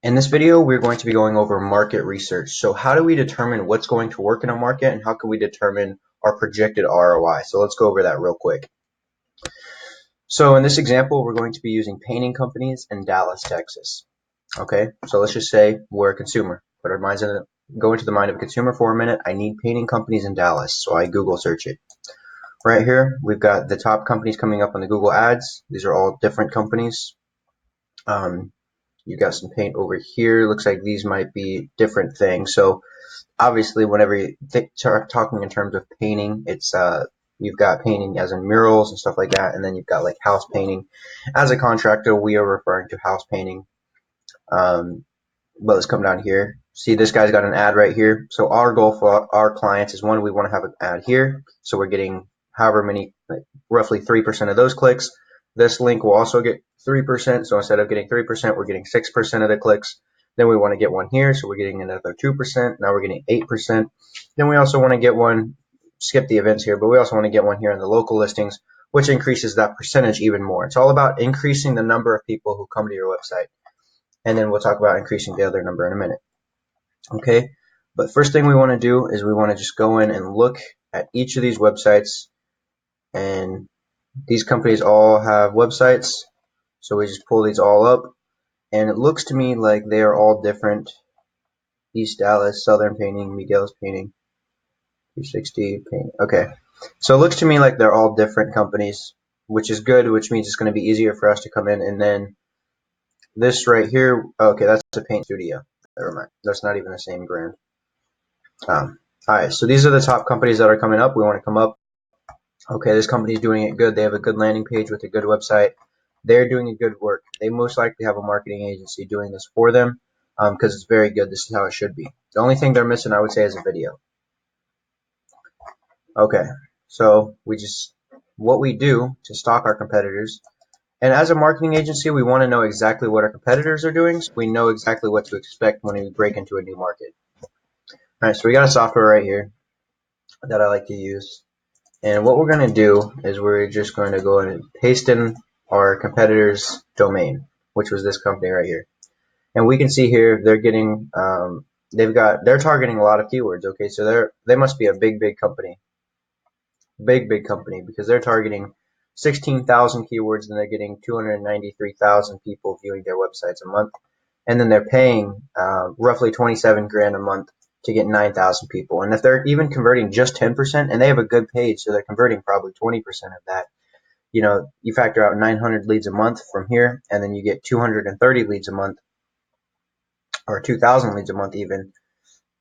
In this video, we're going to be going over market research. So how do we determine what's going to work in a market, and how can we determine our projected ROI? So let's go over that real quick. So in this example, we're going to be using painting companies in Dallas, Texas. Okay, so let's just say we're a consumer. Go into the mind of a consumer for a minute. I need painting companies in Dallas, so I Google search it. Right here, we've got the top companies coming up on the Google Ads. These are all different companies. You got some paint over here. Looks like these might be different things. So obviously, whenever you start talking in terms of painting, it's you've got painting as in murals and stuff like that, and then you've got like house painting. As a contractor, we are referring to house painting. But let's come down here. See, this guy's got an ad right here. So our goal for our clients is, one, we want to have an ad here. So we're getting however many, like roughly 3% of those clicks. This link will also get 3%. So instead of getting 3%, we're getting 6% of the clicks. Then we want to get one here. So we're getting another 2%. Now we're getting 8%. Then we also want to get one, skip the events here, but we also want to get one here in the local listings, which increases that percentage even more. It's all about increasing the number of people who come to your website. And then we'll talk about increasing the other number in a minute. Okay, but first thing we want to do is we want to just go in and look at each of these websites. And these companies all have websites. So we just pull these all up. And it looks to me like they are all different. East Dallas, Southern Painting, Miguel's Painting, 360 Painting. Okay, so it looks to me like they're all different companies, which is good, which means it's going to be easier for us to come in. And then this right here, okay, that's a paint studio. Never mind. That's not even the same brand. Alright, so these are the top companies that are coming up. We want to come up. Okay, this company is doing it good. They have a good landing page with a good website. They're doing a good work. They most likely have a marketing agency doing this for them because it's very good. This is how it should be. The only thing they're missing, I would say, is a video. Okay, so what we do to stalk our competitors. And as a marketing agency, we want to know exactly what our competitors are doing, so we know exactly what to expect when we break into a new market. All right, so we got a software right here that I like to use. And what we're going to do is we're just going to go and paste in our competitor's domain, which was this company right here. And we can see here they're getting, they're targeting a lot of keywords. Okay, so they must be a big company. Big company, because they're targeting 16,000 keywords, and they're getting 293,000 people viewing their websites a month, and then they're paying roughly 27 grand a month to get 9,000 people. And if they're even converting just 10%, and they have a good page, so they're converting probably 20% of that, you know, you factor out 900 leads a month from here, and then you get 230 leads a month, or 2,000 leads a month even.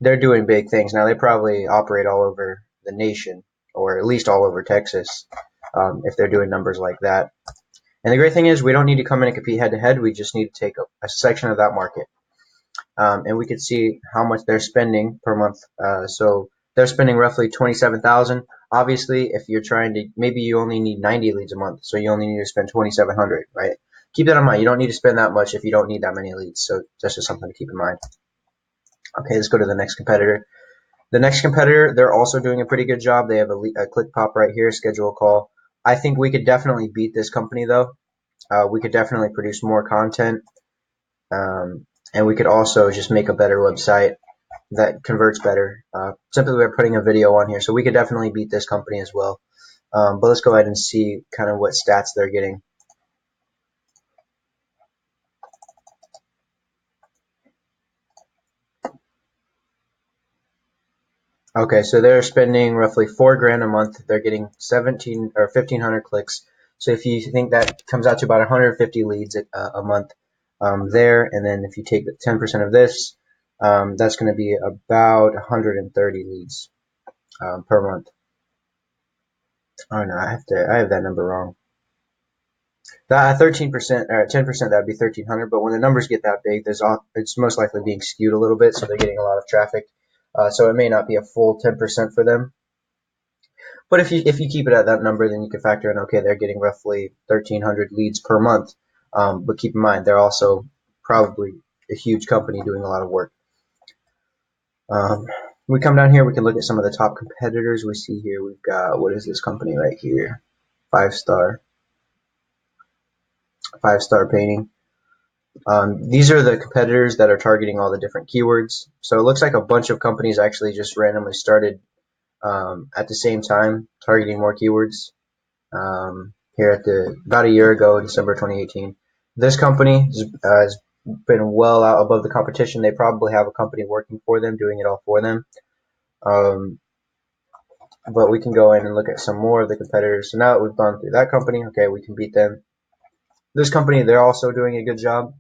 They're doing big things. Now, they probably operate all over the nation, or at least all over Texas, if they're doing numbers like that. And the great thing is, we don't need to come in and compete head-to-head. We just need to take a section of that market. And we can see how much they're spending per month. So they're spending roughly 27,000. Obviously, if you're trying to, maybe you only need 90 leads a month, so you only need to spend 2,700, right? Keep that in mind. You don't need to spend that much if you don't need that many leads. So that's just something to keep in mind. Okay, let's go to the next competitor. The next competitor, they're also doing a pretty good job. They have a click pop right here, schedule a call. I think we could definitely beat this company, though. We could definitely produce more content. And we could also just make a better website that converts better simply by putting a video on here. So we could definitely beat this company as well. But let's go ahead and see kind of what stats they're getting. Okay, so they're spending roughly 4 grand a month. They're getting 17 or 1,500 clicks. So if you think that comes out to about 150 leads a month there, and then if you take 10% of this, that's going to be about 130 leads per month. Oh no, I have that number wrong. That 13% or 10%, that would be 1,300. But when the numbers get that big, it's most likely being skewed a little bit, so they're getting a lot of traffic. So it may not be a full 10% for them. But if you keep it at that number, then you can factor in, okay, they're getting roughly 1,300 leads per month. But keep in mind, they're also probably a huge company doing a lot of work. We come down here, we can look at some of the top competitors. We see here we've got, what is this company right here? 5 Star Painting. These are the competitors that are targeting all the different keywords. So it looks like a bunch of companies actually just randomly started at the same time targeting more keywords here at about a year ago, December 2018. This company has been well out above the competition. They probably have a company working for them, doing it all for them. But we can go in and look at some more of the competitors. So now that we've gone through that company, okay, we can beat them. This company, they're also doing a good job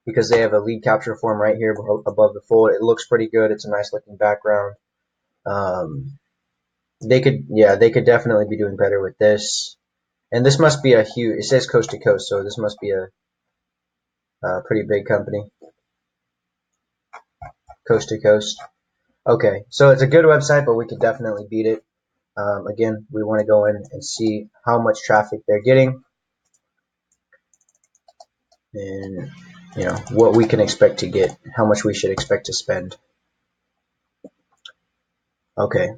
because they have a lead capture form right here above the fold. It looks pretty good. It's a nice looking background. They could definitely be doing better with this. And this must be a huge, it says coast to coast, so this must be a pretty big company. Coast to coast. Okay, so it's a good website, but we could definitely beat it. Again, we want to go in and see how much traffic they're getting and what we can expect to get, how much we should expect to spend. Okay,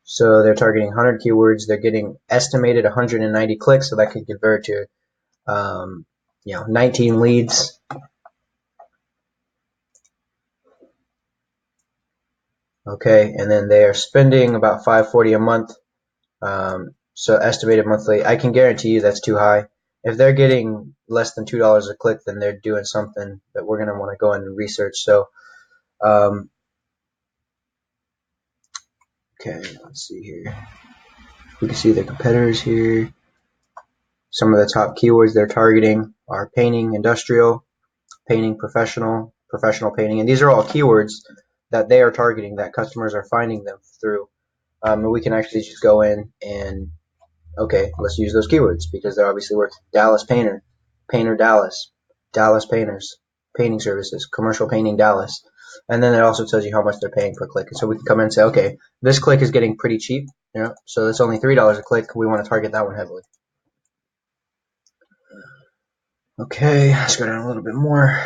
so they're targeting 100 keywords. They're getting estimated 190 clicks, so that could convert to 19 leads. Okay, and then they are spending about $5.40 a month. So estimated monthly, I can guarantee you that's too high. If they're getting less than $2 a click, then they're doing something that we're going to want to go in and research. So, okay, let's see here. We can see the competitors here. Some of the top keywords they're targeting are painting, industrial, painting, professional, professional painting. And these are all keywords that they are targeting, that customers are finding them through. And we can actually just go in and, okay, let's use those keywords because they're obviously worth Dallas painter, painter Dallas, Dallas painters, painting services, commercial painting Dallas. And then it also tells you how much they're paying per click. And so we can come in and say, okay, this click is getting pretty cheap. So it's only $3 a click. We want to target that one heavily. Okay, let's go down a little bit more.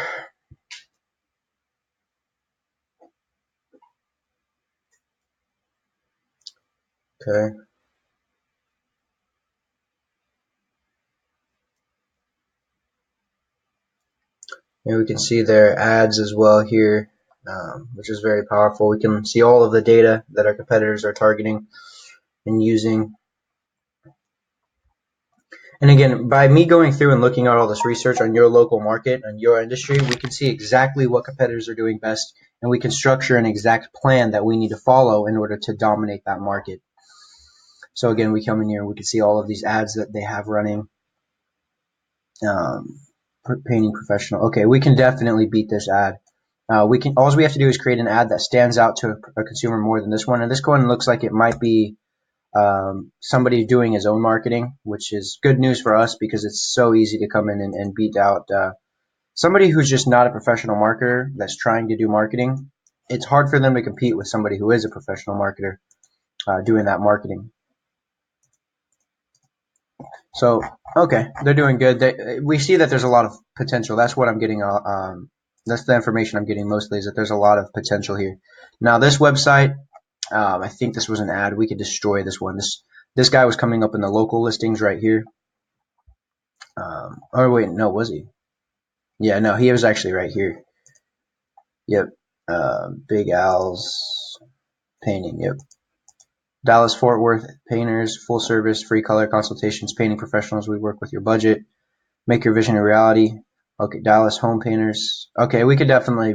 Okay. And we can see their ads as well here, which is very powerful. We can see all of the data that our competitors are targeting and using. And again, by me going through and looking at all this research on your local market and your industry, we can see exactly what competitors are doing best, and we can structure an exact plan that we need to follow in order to dominate that market. So again, we come in here and we can see all of these ads that they have running. Painting professional. Okay, we can definitely beat this ad. All we have to do is create an ad that stands out to a consumer more than this one. And this one looks like it might be somebody doing his own marketing, which is good news for us because it's so easy to come in and beat out somebody who's just not a professional marketer that's trying to do marketing. It's hard for them to compete with somebody who is a professional marketer doing that marketing. So, okay, they're doing good. We see that there's a lot of potential. That's what I'm getting. That's the information I'm getting mostly, is that there's a lot of potential here. Now, this website, I think this was an ad. We could destroy this one. This guy was coming up in the local listings right here. Or wait, no, was he? Yeah, no, he was actually right here. Yep. Big Al's painting. Yep. Dallas Fort Worth painters, full service, free color consultations, painting professionals. We work with your budget. Make your vision a reality. Okay, Dallas home painters. Okay, we could definitely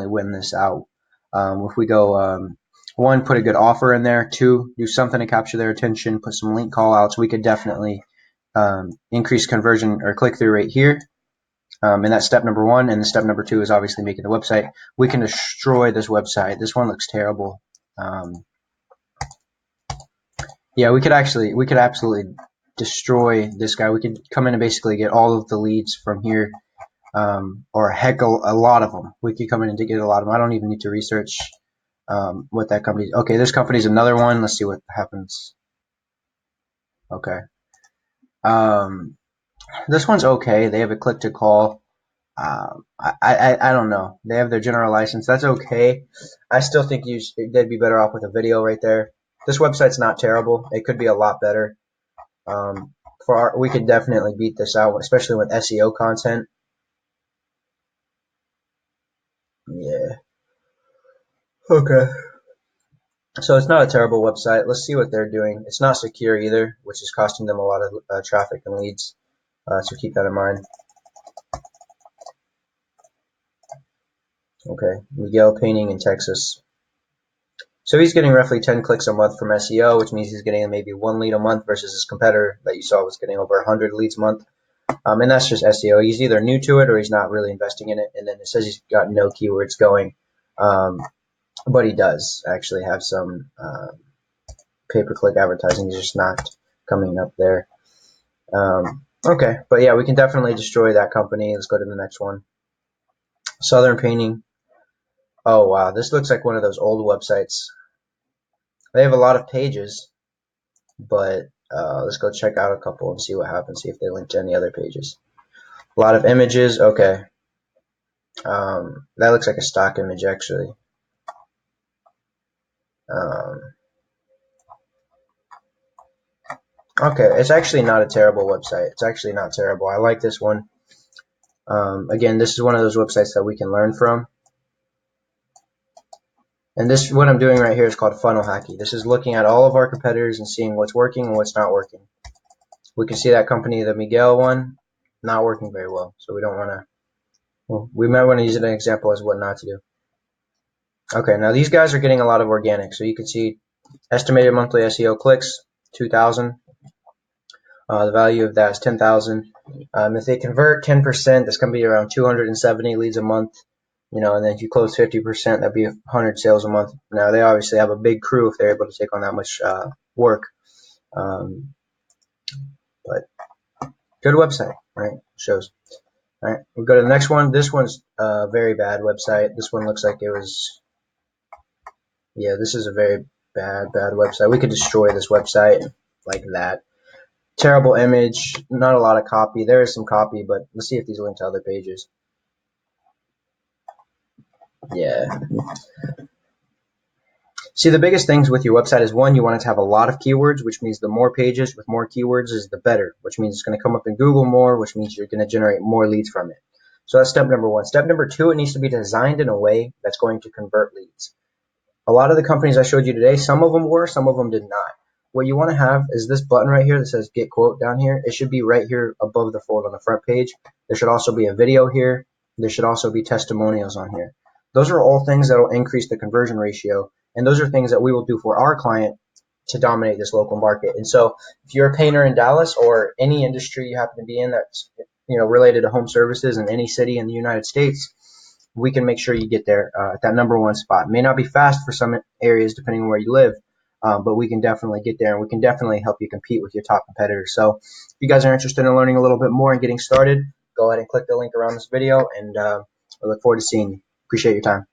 win this out. If we go one, put a good offer in there. Two, do something to capture their attention. Put some link call outs. We could definitely increase conversion or click through rate here. And that's step number one. And step number two is obviously making the website. We can destroy this website. This one looks terrible. Yeah, we could absolutely destroy this guy. We could come in and basically get all of the leads from here, or heck, a lot of them. We could come in and get a lot of them. I don't even need to research what that company is. Okay, this company's another one. Let's see what happens. Okay. This one's okay. They have a click to call. I don't know. They have their general license. That's okay. I still think they'd be better off with a video right there. This website's not terrible. It could be a lot better. We could definitely beat this out, especially with SEO content. Yeah. Okay. So it's not a terrible website. Let's see what they're doing. It's not secure either, which is costing them a lot of traffic and leads. So keep that in mind. Okay. Miguel Painting in Texas. So he's getting roughly 10 clicks a month from SEO, which means he's getting maybe 1 lead a month versus his competitor that you saw was getting over 100 leads a month. And that's just SEO. He's either new to it or he's not really investing in it. And then it says he's got no keywords going. But he does actually have some pay-per-click advertising. He's just not coming up there. Okay, but yeah, we can definitely destroy that company. Let's go to the next one. Southern Painting. Oh, wow. This looks like one of those old websites. They have a lot of pages, but let's go check out a couple and see what happens, see if they link to any other pages. A lot of images. Okay. That looks like a stock image, actually. Okay, it's actually not a terrible website. It's actually not terrible. I like this one. Again, this is one of those websites that we can learn from. And this, what I'm doing right here is called funnel hacking. This is looking at all of our competitors and seeing what's working and what's not working. We can see that company, the Miguel one, not working very well. So we don't want to, well, we might want to use it as an example as what not to do. Okay, now these guys are getting a lot of organic. So you can see estimated monthly SEO clicks, 2,000. The value of that is 10,000. If they convert 10%, that's going to be around 270 leads a month. And then if you close 50%, that'd be 100 sales a month. Now, they obviously have a big crew if they're able to take on that much work. But good website, right? Shows. All right, we'll go to the next one. This one's a very bad website. This one looks like it was, yeah, this is a very bad website. We could destroy this website like that. Terrible image, not a lot of copy. There is some copy, but let's see if these link to other pages. Yeah. See, the biggest things with your website is, one, you want it to have a lot of keywords, which means the more pages with more keywords is the better, which means it's going to come up in Google more, which means you're going to generate more leads from it. So that's step number one. Step number two, it needs to be designed in a way that's going to convert leads. A lot of the companies I showed you today, some of them were, some of them did not. What you want to have is this button right here that says get quote down here. It should be right here above the fold on the front page. There should also be a video here. There should also be testimonials on here. Those are all things that will increase the conversion ratio. And those are things that we will do for our client to dominate this local market. And so if you're a painter in Dallas or any industry you happen to be in that's related to home services in any city in the United States, we can make sure you get there at that number one spot. It may not be fast for some areas depending on where you live, but we can definitely get there, and we can definitely help you compete with your top competitors. So if you guys are interested in learning a little bit more and getting started, go ahead and click the link around this video, and I look forward to seeing you. Appreciate your time.